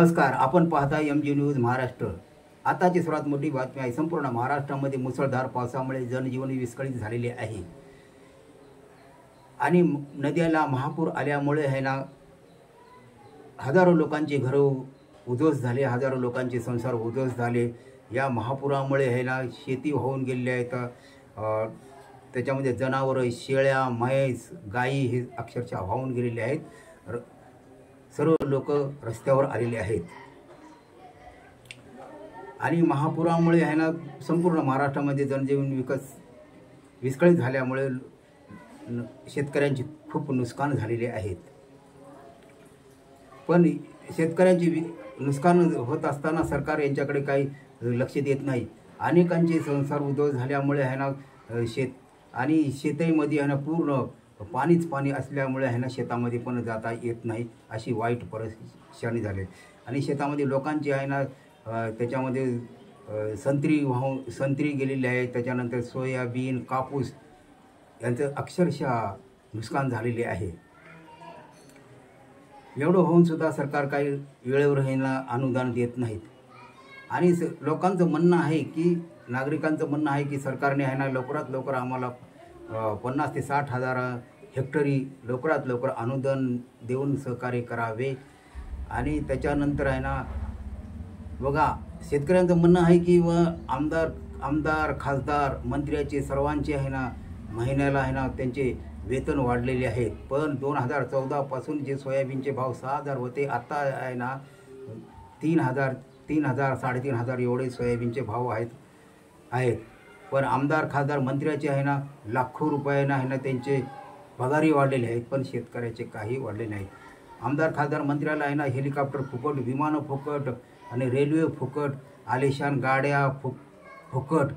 नमस्कार, आपण पाहता MG न्यूज महाराष्ट्र। आताची सर्वात मोठी बातमी आहे। संपूर्ण महाराष्ट्रामध्ये मुसळधार पावसामुळे जनजीवन विस्कळीत झालेले आहे आणि नद्याला महापूर आल्यामुळे है ना हजारो लोकांचे घर उद्ध्वस्त झाले, हजारो लोकांचे संसार उद्ध्वस्त झाले। या महापुरामुळे है ना शेती होऊन गेलेली आहेत, त्याच्यामध्ये जनावरं, शेळ्या, म्हैस, गायी हे अक्षरशः वाहून गेलेले आहेत। सर्व लोक रस्त्यावर आलेले आहेत आणि महापुरामुळे आहे ना संपूर्ण महाराष्ट्रामध्ये जनजीवन विस्कळीत झाल्यामुळे शेतकऱ्यांचे खूप नुकसान झालेले आहेत। पण शेतकऱ्यांचे नुकसान होत असताना सरकार यांच्याकडे काही लक्ष देत नाही। अनेकांचे संसार उद्ध्वस्त झाल्यामुळे आहे ना शेतीमध्ये आहे ना पूर्ण पाणीच पाणी असल्यामुळे आहे ना शेतामध्ये पण जाता येत नाही, अशी वाईट परिस्थिती झाली। आणि शेतामध्ये लोकांची आहे ना त्याच्यामध्ये संत्री गेलेली आहे, त्याच्यानंतर सोयाबीन, कापूस यांचं अक्षरशः नुकसान झालेले आहे। एवढं होऊन सुद्धा सरकार काही वेळेवर हे ना अनुदान देत नाहीत आणि लोकांचं म्हणणं आहे की नागरिकांचं म्हणणं आहे की सरकारने आहे ना लवकरात लवकर आम्हाला 50 ते 60 हजार हेक्टरी लवकरात लवकर अनुदान देऊन सहकार्य करावे। आणि त्याच्यानंतर आहे ना बघा शेतकऱ्यांचं म्हणणं आहे की आमदार, खासदार, मंत्र्याचे सर्वांचे आहे ना महिन्याला आहे ना त्यांचे वेतन वाढलेले आहेत। पण 2014 पासून जे सोयाबीनचे भाव 6000 होते, आता आहे ना 3000, 3,000 एवढे सोयाबीनचे भाव आहेत। पण आमदार, खासदार, मंत्र्याचे आहे ना लाखो रुपयांना आहे ना त्यांचे पगारी वाढलेले आहेत, पण शेतकऱ्याचे काही वाढले नाहीत। आमदार, खासदार, मंत्र्याला आहे ना हेलिकॉप्टर फुकट, विमानं फुकट आणि रेल्वे फुकट, आलिशान गाड्या फुकट,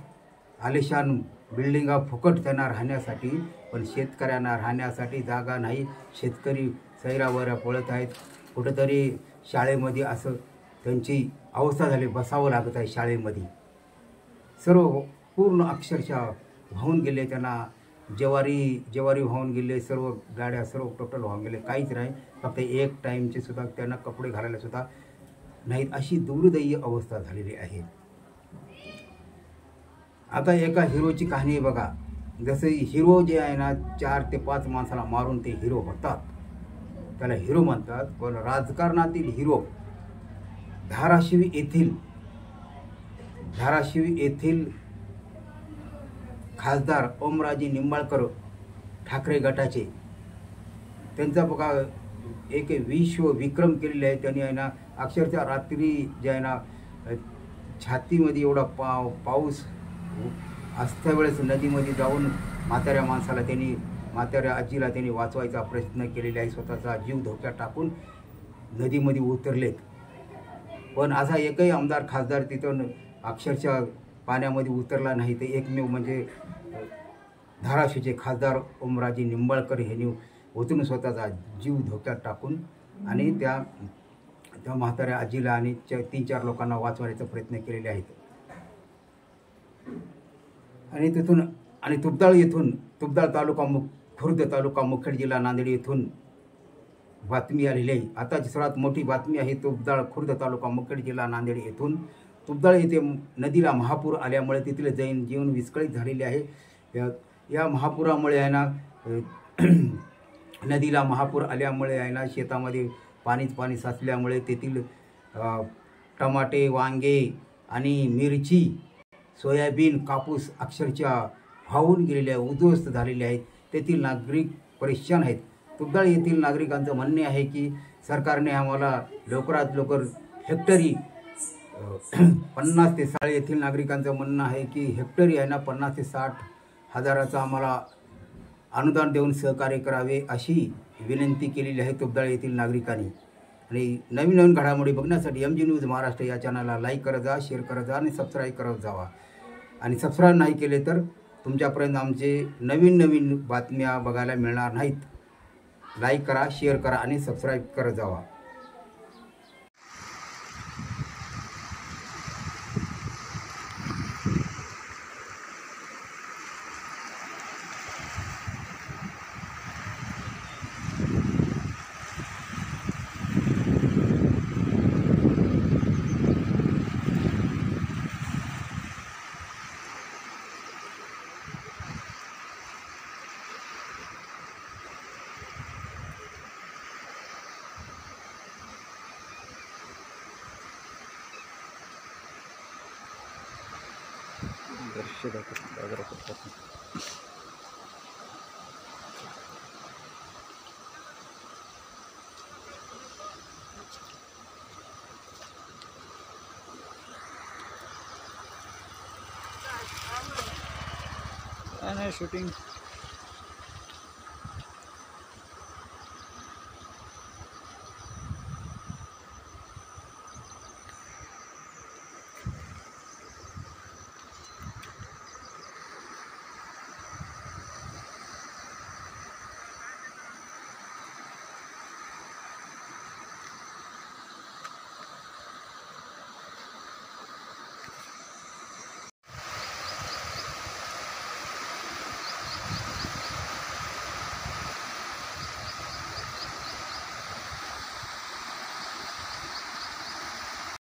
आलिशान बिल्डिंगा फुकट त्यांना राहण्यासाठी, पण शेतकऱ्यांना राहण्यासाठी जागा नाही। शेतकरी सैरावऱ्या पळत आहेत। कुठंतरी शाळेमध्ये असं त्यांची अवस्था झाली, बसावं लागत आहे शाळेमध्ये। सर्व पूर्ण अक्षरशः वाहून गेले, त्यांना ज्वारी वाहून गेले, सर्व गाड्या सर्व टोटल वाहून गेले, काहीच नाही। फक्त एक टाईमचे सुद्धा त्यांना कपडे घालायला सुद्धा नाहीत, अशी दुर्दैवी अवस्था झालेली आहे। आता एका हिरोची कहाणी बघा। जसे हिरो जे आहे ना 4 ते 5 माणसाला मारून ते हिरो होतात, त्याला हिरो म्हणतात। पण राजकारणातील हिरो धाराशिव येथील खासदार ओमराजे निंबाळकर ठाकरे गटाचे, त्यांचा बघा एक विश्व विक्रम केलेला आहे त्यांनी आहे ना। अक्षरशः रात्री जे आहे ना छातीमध्ये एवढा पाऊस असत्या वेळेस नदीमध्ये जाऊन म्हाताऱ्या आजीला त्यांनी वाचवायचा प्रयत्न केलेला आहे। स्वतःचा जीव धोक्यात टाकून नदीमध्ये उतरलेत, पण असा एकही आमदार, खासदार तिथून अक्षरशः पाण्यामध्ये उतरला नाही। ते एकमेव म्हणजे धाराशिवचे खासदार ओमराजे निंबाळकर यांनी उतरून स्वतःचा जीव धोक्यात टाकून आणि त्या म्हाताऱ्या आजीला आणि 3-4 लोकांना वाचवण्याचा प्रयत्न केलेले आहेत। आणि तिथून आणि तुबदाळ तालुका खुर्द तालुका मुखेड जिल्हा नांदेड येथून बातमी आलेली आहे। आताची सर्वात मोठी बातमी आहे तुबदाळ खुर्द तालुका मुखेड जिल्हा नांदेड येथून। तुबदाळ येथे नदीला महापूर आल्यामुळे तेथील जनजीवन विस्कळीत झालेले आहे। या महापुरामुळे आहे ना नदीला महापूर आल्यामुळे आहे ना शेतामध्ये पाणी साचल्यामुळे तेथील टमाटे, वांगे आणि मिरची, सोयाबीन, कापूस अक्षरशः वाहून गेलेले आहे, उद्ध्वस्त झालेले आहेत। तेथील नागरिक परेशान आहेत। तुबदाळ येथील नागरिकांचं म्हणणे आहे की सरकारने आम्हाला लवकरात लवकर हेक्टरी 50 ते 60 येथील नागरिकांचं म्हणणं आहे की हेक्टरी आहे ना 50 ते 60 हजाराचं आम्हाला अनुदान देऊन सहकार्य करावे, अशी विनंती केलेली आहे तुबदाळ येथील नागरिकांनी। आणि नवीन घडामोडी बघण्यासाठी MG न्यूज महाराष्ट्र या चॅनलला लाईक करत जा, शेअर करत जा आणि सबस्क्राईब करत जावा। आणि सबस्क्राईब नाही केले तर तुमच्यापर्यंत आमचे नवीन बातम्या बघायला मिळणार नाहीत। लाईक करा, शेअर करा आणि सबस्क्राईब करत जावा। दृश्य दाखवतो बाजारात. काय नाही शूटिंग